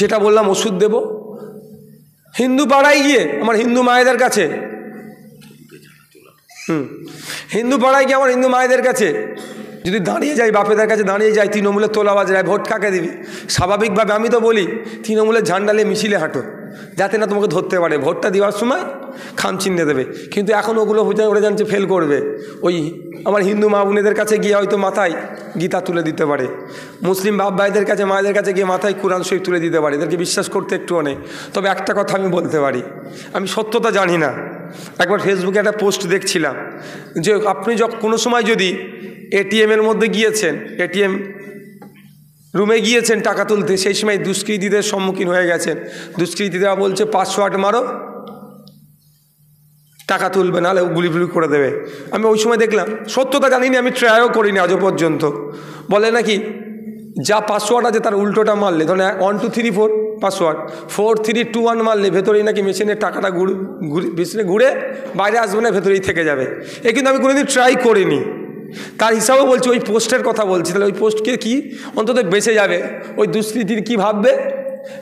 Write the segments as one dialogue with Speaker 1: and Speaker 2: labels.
Speaker 1: যেটা বললাম ওষুধ দেব, হিন্দু পাড়ায় গিয়ে আমার হিন্দু মায়েদের কাছে, হিন্দু পাড়ায় গিয়ে আমার হিন্দু মায়েদের কাছে যদি দাঁড়িয়ে যাই, বাপেদের কাছে দাঁড়িয়ে যাই, তৃণমূলের তোলাবাজ রায় ভোট কাকে দিবি, স্বাভাবিকভাবে আমি তো বলি তৃণমূলের ঝান্ডালে মিছিলে হাঁটো, যাতে না তোমাকে ধরতে পারে, ভোটটা দেওয়ার সময় খাম চিহ্নে দেবে। কিন্তু এখন ওগুলো উড়ে যাচ্ছে, ফেল করবে। ওই আমার হিন্দু মা বোনেদের কাছে গিয়ে হয়তো মাথায় গীতা তুলে দিতে পারে, মুসলিম বাপ ভাইদের কাছে মায়েদের কাছে গিয়ে মাথায় কোরআন শরীফ তুলে দিতে পারে, এদেরকে বিশ্বাস করতে একটুও নেই। তবে একটা কথা আমি বলতে পারি, আমি সত্যতা জানি না, একবার ফেসবুকে একটা পোস্ট দেখছিলাম যে আপনি কোনো সময় যদি এটিএমের মধ্যে গিয়েছেন, এটিএম রুমে গিয়েছেন টাকা তুলতে, সেই সময় দুষ্কৃতীদের সম্মুখীন হয়ে গেছেন, দুষ্কৃতীরা বলছে 500 মারো, টাকা তুলবে, নাহলে গুলি করে দেবে। আমি ওই সময় দেখলাম, সত্যতা জানিনি, আমি ট্রাইও করিনি আজও পর্যন্ত, বলে নাকি যা পাসওয়ার্ড আছে তার উল্টোটা মারলে, ধরুন 1 2 3 4 পাসওয়ার্ড, 4 3 2 1 মারলে ভেতরেই নাকি মেশিনের টাকাটা ঘুরে বাইরে আসবে না, ভেতরেই থেকে যাবে। এ কিন্তু আমি কোনোদিন ট্রাই করিনি, তার হিসাবেও বলছি, ওই পোস্টের কথা বলছি। তাহলে ওই পোস্টকে কি অন্তত বেঁচে যাবে, ওই দুষ্কৃতীর কী ভাববে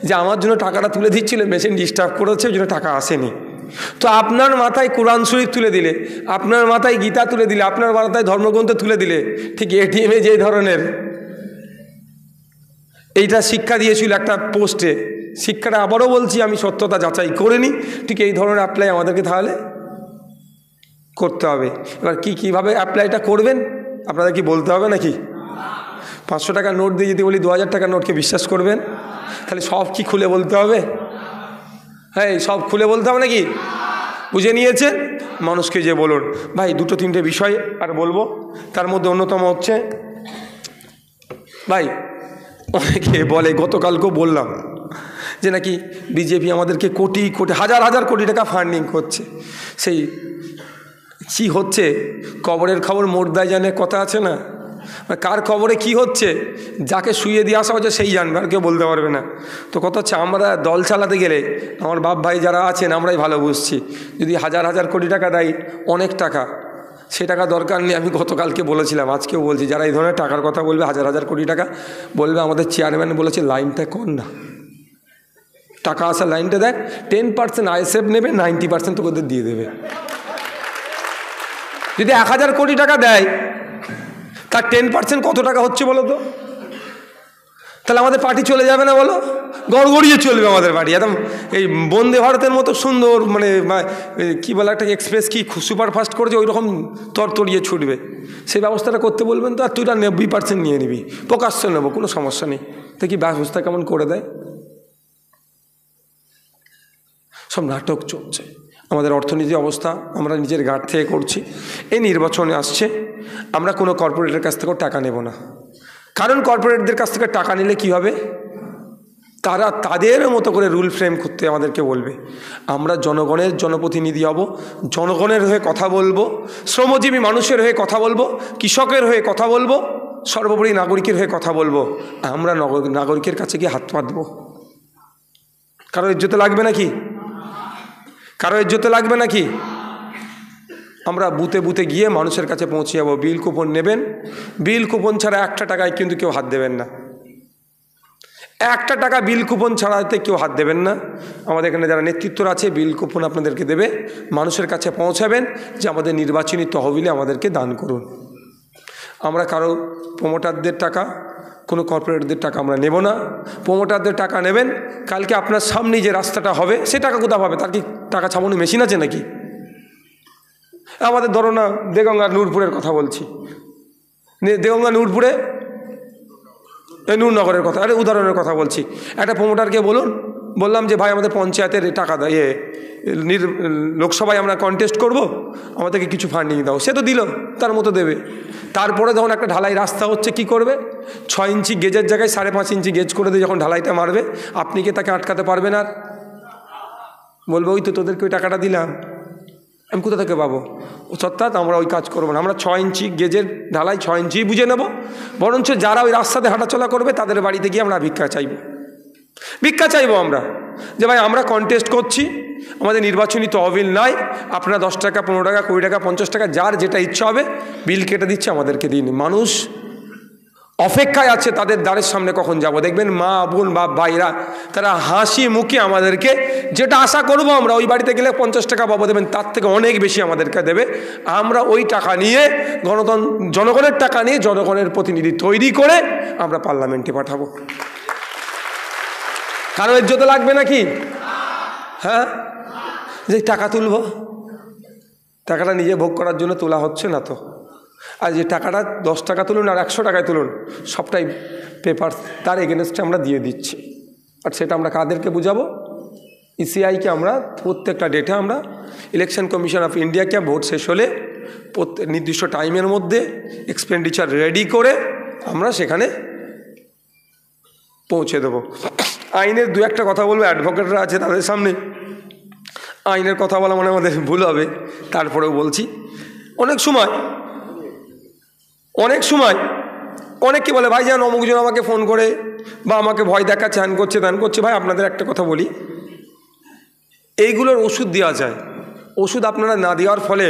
Speaker 1: যে আমার জন্য টাকাটা তুলে দিচ্ছিল, মেশিন ডিস্টার্ব করেছে, ওই জন্য টাকা আসেনি। তো আপনার মাথায় কোরআন শরীফ তুলে দিলে, আপনার মাথায় গীতা তুলে দিলে, আপনার মাথায় ধর্মগ্রন্থ তুলে দিলে, ঠিক এটিএমে যে ধরনের এইটা শিক্ষা দিয়েছিল একটা পোস্টে, শিক্ষাটা আবারও বলছি, আমি সত্যতা যাচাই করিনি, ঠিক এই ধরনের অ্যাপ্লাই আমাদেরকে তাহলে করতে হবে। এবার কীভাবে অ্যাপ্লাইটা করবেন আপনাদের কি বলতে হবে নাকি? 500 টাকার নোট দিয়ে যদি বলি 2000 টাকার নোটকে বিশ্বাস করবেন? তাহলে সব কি খুলে বলতে হবে? হ্যাঁ, সব খুলে বলতে হবে নাকি? বুঝে নিয়েছেন? মানুষকে যে বলুন ভাই, 2-3টে বিষয় আর বলবো, তার মধ্যে অন্যতম হচ্ছে, ভাই অনেকে বলে, গতকালকেও বললাম যে নাকি বিজেপি আমাদেরকে কোটি কোটি হাজার কোটি টাকা ফান্ডিং করছে। সেই কি হচ্ছে, কবরের খবর মোর্দায় জানে কথা আছে না, কার খবরে কি হচ্ছে, যাকে শুইয়ে দিয়ে আসা হচ্ছে সেই জানবে, আর কেউ বলতে পারবে না। তো কথা হচ্ছে, আমরা দল চালাতে গেলে আমার বাপ ভাই যারা আছেন আমরাই ভালো বুঝছি, যদি হাজার কোটি টাকা দেয়, অনেক টাকা, সে টাকা দরকার নেই। আমি গতকালকে বলেছিলাম, আজকেও বলছি, যারা এই ধরনের টাকার কথা বলবে, হাজার কোটি টাকা বলবে, আমাদের চেয়ারম্যান বলেছে লাইনটা কর না, টাকা আসার লাইনটা দেখ, 10% আইএসএফ নেবে, 90% তোকে দিয়ে দেবে। যদি 1000 কোটি টাকা দেয়, তার 10% কত টাকা হচ্ছে বলো তো? তাহলে আমাদের পার্টি চলে যাবে না বলো? গড়গড়িয়ে চলবে আমাদের পার্টি, একদম এই বন্দে ভারতের মতো সুন্দর, মানে কি বলে, একটা এক্সপ্রেস কি সুপারফাস্ট করেছে, ওই রকম তরতরিয়ে ছুটবে। সেই ব্যবস্থাটা করতে বলবেন তো, আর তুই 90% নিয়ে নিবি, প্রকাশ্য নেবো, কোনো সমস্যা নেই। তো কি ব্যবস্থা কেমন করে দেয়, সব নাটক চলছে। আমাদের অর্থনীতি অবস্থা আমরা নিজের গাঁট থেকে করছি। এই নির্বাচনে আসছে, আমরা কোনো কর্পোরেটের কাছ থেকেও টাকা নেব না, কারণ কর্পোরেটদের কাছ থেকে টাকা নিলে কি হবে, তারা তাদের মতো করে রুল ফ্রেম করতে আমাদেরকে বলবে। আমরা জনগণের জনপ্রতিনিধি হব, জনগণের হয়ে কথা বলবো, শ্রমজীবী মানুষের হয়ে কথা বলবো, কৃষকের হয়ে কথা বলবো, সর্বোপরি নাগরিকের হয়ে কথা বলবো। আমরা নাগরিকের কাছে গিয়ে হাত পাতবো। কারো ইজ্জতে লাগবে নাকি? কারো ইজ্জতে লাগবে নাকি? আমরা বুথে বুথে গিয়ে মানুষের কাছে পৌঁছে যাবো। বিল কুপন নেবেন, বিল কুপন ছাড়া 1 টাকায় কিন্তু কেউ হাত দেবেন না, 1 টাকা বিল কুপন ছাড়াতে কেউ হাত দেবেন না। আমাদের এখানে যারা নেতৃত্বরা আছে, বিল কুপন আপনাদেরকে দেবে, মানুষের কাছে পৌঁছাবেন যে আমাদের নির্বাচনী তহবিলে আমাদেরকে দান করুন। আমরা কারো প্রমোটারদের টাকা, কোনো কর্পোরেটদের টাকা আমরা নেব না। প্রমোটারদের টাকা নেবেন, কালকে আপনার সামনে যে রাস্তাটা হবে, সে টাকা কোথা পাবে? তার কি টাকা ছাপানো মেশিন আছে নাকি? আমাদের ধরো না, দেগঙ্গা নূরপুরের কথা বলছি, দেগঙ্গা নূরপুরে, নূরনগরের কথা, আরে উদাহরণের কথা বলছি। একটা প্রমোটারকে বললাম যে ভাই, আমাদের পঞ্চায়েতের টাকা দেয়, লোকসভায় আমরা কন্টেস্ট করব, আমাদেরকে কিছু ফান্ডিং দাও। সে তো দিল, তার মতো দেবে। তারপরে যখন একটা ঢালাই রাস্তা হচ্ছে, কি করবে? 6 ইঞ্চি গেজের জায়গায় 5.5 ইঞ্চি গেজ করে দিয়ে যখন ঢালাইটা মারবে, আপনি কি তাকে আটকাতে পারবেন? আর বলবে ওই তো তোদেরকে ওই টাকাটা দিলাম, আমি কোথা থেকে পাবো? অর্থাৎ আমরা ওই কাজ করবো না। আমরা 6 ইঞ্চি গেজের ঢালাই 6 ইঞ্চি বুঝে নেব, বরঞ্চ যারা ওই রাস্তাতে হাঁটাচলা করবে তাদের বাড়িতে গিয়ে আমরা ভিক্ষা চাইবো আমরা, যে ভাই আমরা কন্টেস্ট করছি, আমাদের নির্বাচনী তহবিল নাই, আপনারা 10 টাকা 15 টাকা 20 টাকা 50 টাকা যার যেটা ইচ্ছা হবে বিল কেটে দিচ্ছে, আমাদেরকে দিন। মানুষ অপেক্ষায় আছে তাদের দ্বারের সামনে কখন যাব। দেখবেন মা বোন বাপ ভাইরা তারা হাসি মুখে আমাদেরকে যেটা আশা করব আমরা ওই বাড়িতে গেলে 50 টাকা পাবো, দেবেন তার থেকে অনেক বেশি আমাদেরকে দেবে। আমরা ওই টাকা নিয়ে জনগণের টাকা নিয়ে জনগণের প্রতিনিধি তৈরি করে আমরা পার্লামেন্টে পাঠাবো। কারো ইজ্জত লাগবে নাকি? হ্যাঁ, যে টাকা তুলব, টাকাটা নিজে ভোগ করার জন্য তোলা হচ্ছে না তো। আর যে টাকাটা 10 টাকা তুলুন আর 100 টাকায় তুলুন, সবটাই পেপার তার এগেনস্টে আমরা দিয়ে দিচ্ছি। আর সেটা আমরা কাদেরকে বুঝাবো? ইসিআইকে আমরা প্রত্যেকটা ডেটে আমরা ইলেকশন কমিশন অফ ইন্ডিয়াকে ভোট শেষ হলে নির্দিষ্ট টাইমের মধ্যে এক্সপেন্ডিচার রেডি করে আমরা সেখানে পৌঁছে দেবো। আইনের দু একটা কথা বলবো, অ্যাডভোকেটরা আছে তাদের সামনে, আইনের কথা বলা মানে আমাদের ভুল হবে, তারপরেও বলছি। অনেক সময় অনেককে বলে ভাই যেন অমুকজন আমাকে ফোন করে বা আমাকে ভয় দেখাচ্ছে, হ্যান করছে ত্যান করছে। ভাই আপনাদের একটা কথা বলি, এইগুলোর ওষুধ দেওয়া যায়, ওষুধ আপনারা না দেওয়ার ফলে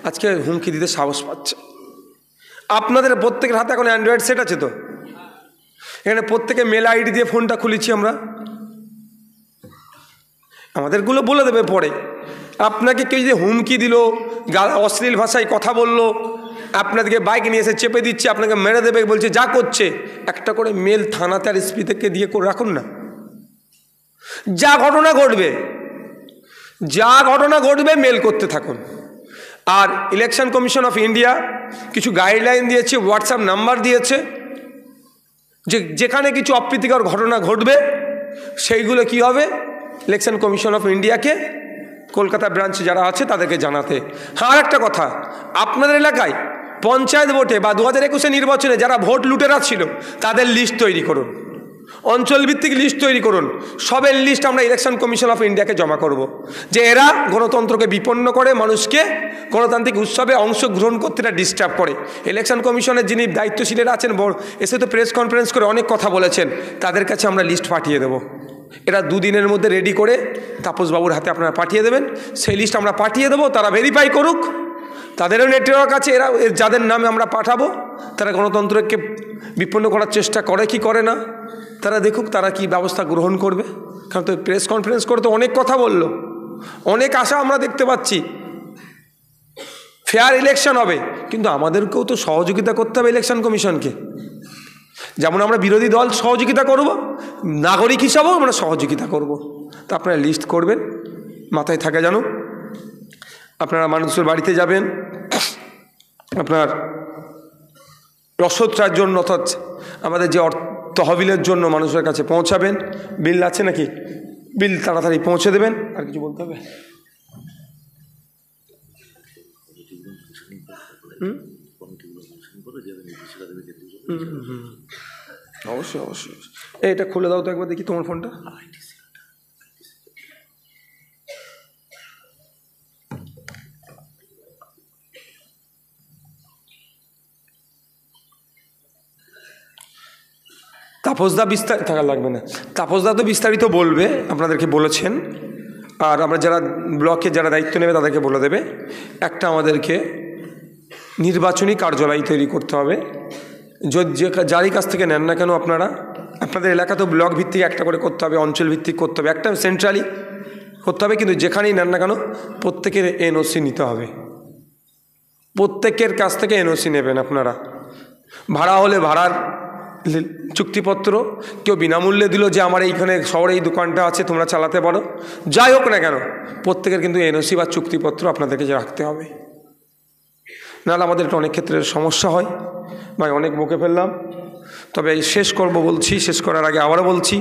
Speaker 1: আজকে হুমকি দিতে সাহস পাচ্ছে। আপনাদের প্রত্যেকের হাতে এখন অ্যান্ড্রয়েড সেট আছে তো, এখানে প্রত্যেকে মেল আইডি দিয়ে ফোনটা খুলেছি আমরা, আমাদেরগুলো বলে দেবে পরে। আপনাকে কেউ যদি হুমকি দিল, অশ্লীল ভাষায় কথা বললো, আপনাদেরকে বাইক নিয়ে এসে চেপে দিচ্ছে, আপনাকে মেরে দেবে বলছে, যা করছে একটা করে মেল থানাতে আর এসপি থেকে দিয়ে করে রাখুন না। যা ঘটনা ঘটবে মেল করতে থাকুন। আর ইলেকশন কমিশন অফ ইন্ডিয়া কিছু গাইডলাইন দিয়েছে, হোয়াটসঅ্যাপ নাম্বার দিয়েছে, যেখানে কিছু অপ্রীতিকর ঘটনা ঘটবে সেইগুলো কি হবে, ইলেকশন কমিশন অফ ইন্ডিয়াকে কলকাতা ব্রাঞ্চে যারা আছে তাদেরকে জানাতে। হ্যাঁ, আর একটা কথা, আপনাদের এলাকায় পঞ্চায়েত ভোটে বা 2021 নির্বাচনে যারা ভোট লুটেরা ছিল তাদের লিস্ট তৈরি করুন, অঞ্চলভিত্তিক লিস্ট তৈরি করুন। সবের লিস্ট আমরা ইলেকশন কমিশন অফ ইন্ডিয়াকে জমা করব, যে এরা গণতন্ত্রকে বিপন্ন করে, মানুষকে গণতান্ত্রিক উৎসবে অংশগ্রহণ করতে এরা ডিস্টার্ব করে। ইলেকশন কমিশনের যিনি দায়িত্বশীলেরা আছেন এসে তো প্রেস কনফারেন্স করে অনেক কথা বলেছেন, তাদের কাছে আমরা লিস্ট পাঠিয়ে দেবো। এরা 2 দিনের মধ্যে রেডি করে তাপসবাবুর হাতে আপনারা পাঠিয়ে দেবেন, সেই লিস্ট আমরা পাঠিয়ে দেবো, তারা ভেরিফাই করুক। তাদেরও নেটওয়ার্ক আছে, এরা যাদের নামে আমরা পাঠাবো তারা গণতন্ত্রকে বিপন্ন করার চেষ্টা করে কি করে না, তারা দেখুক তারা কি ব্যবস্থা গ্রহণ করবে। কারণ তো প্রেস কনফারেন্স করে তো অনেক কথা বললো, অনেক আশা আমরা দেখতে পাচ্ছি ফেয়ার ইলেকশন হবে, কিন্তু আমাদেরকেও তো সহযোগিতা করতে হবে ইলেকশন কমিশনকে। যেমন আমরা বিরোধী দল সহযোগিতা করব, নাগরিক হিসাবেও আমরা সহযোগিতা করব। তা আপনারা লিস্ট করবেন, মাথায় থাকে জানো। আপনারা মানুষের বাড়িতে যাবেন, আপনার রসদটার জন্য অর্থাৎ আমাদের যে তহবিলের জন্য মানুষের কাছে পৌঁছাবেন। বিল আছে নাকি? বিল তাড়াতাড়ি পৌঁছে দেবেন। আর কিছু বলতে হবে? অবশ্যই অবশ্যই। এটা খুলে দাও তো একবার দেখি তোমার ফোনটা। তাপসদা বিস্তারিত থাকা লাগবে না, তাপসদা তো বিস্তারিত বলবে, আপনাদেরকে বলেছেন। আর আমরা যারা ব্লকে যারা দায়িত্ব নেবে তাদেরকে বলে দেবে। একটা আমাদেরকে নির্বাচনী কার্যালয় তৈরি করতে হবে, যারই কাছ থেকে নেন না কেন আপনারা, আপনাদের এলাকা তো ব্লক ভিত্তিক একটা করে করতে হবে, অঞ্চল ভিত্তিক করতে হবে, একটা সেন্ট্রালি করতে হবে। কিন্তু যেখানেই নেন না কেন প্রত্যেকের এনওসি নিতে হবে, প্রত্যেকের কাছ থেকে এনওসি নেবেন আপনারা। ভাড়া হলে ভাড়ার চুক্তিপত্র, কেউ বিনামূল্যে দিল যে আমার এইখানে শহরে এই দোকানটা আছে তোমরা চালাতে পারো, যাই হোক না কেন প্রত্যেকের কিন্তু এনওসি বা চুক্তিপত্র আপনাদেরকে রাখতে হবে। নাহলে আমাদের এটা অনেক ক্ষেত্রে সমস্যা হয়। ভাই অনেক বকে ফেললাম, তবে শেষ করব বলছি, শেষ করার আগে আবারও বলছি,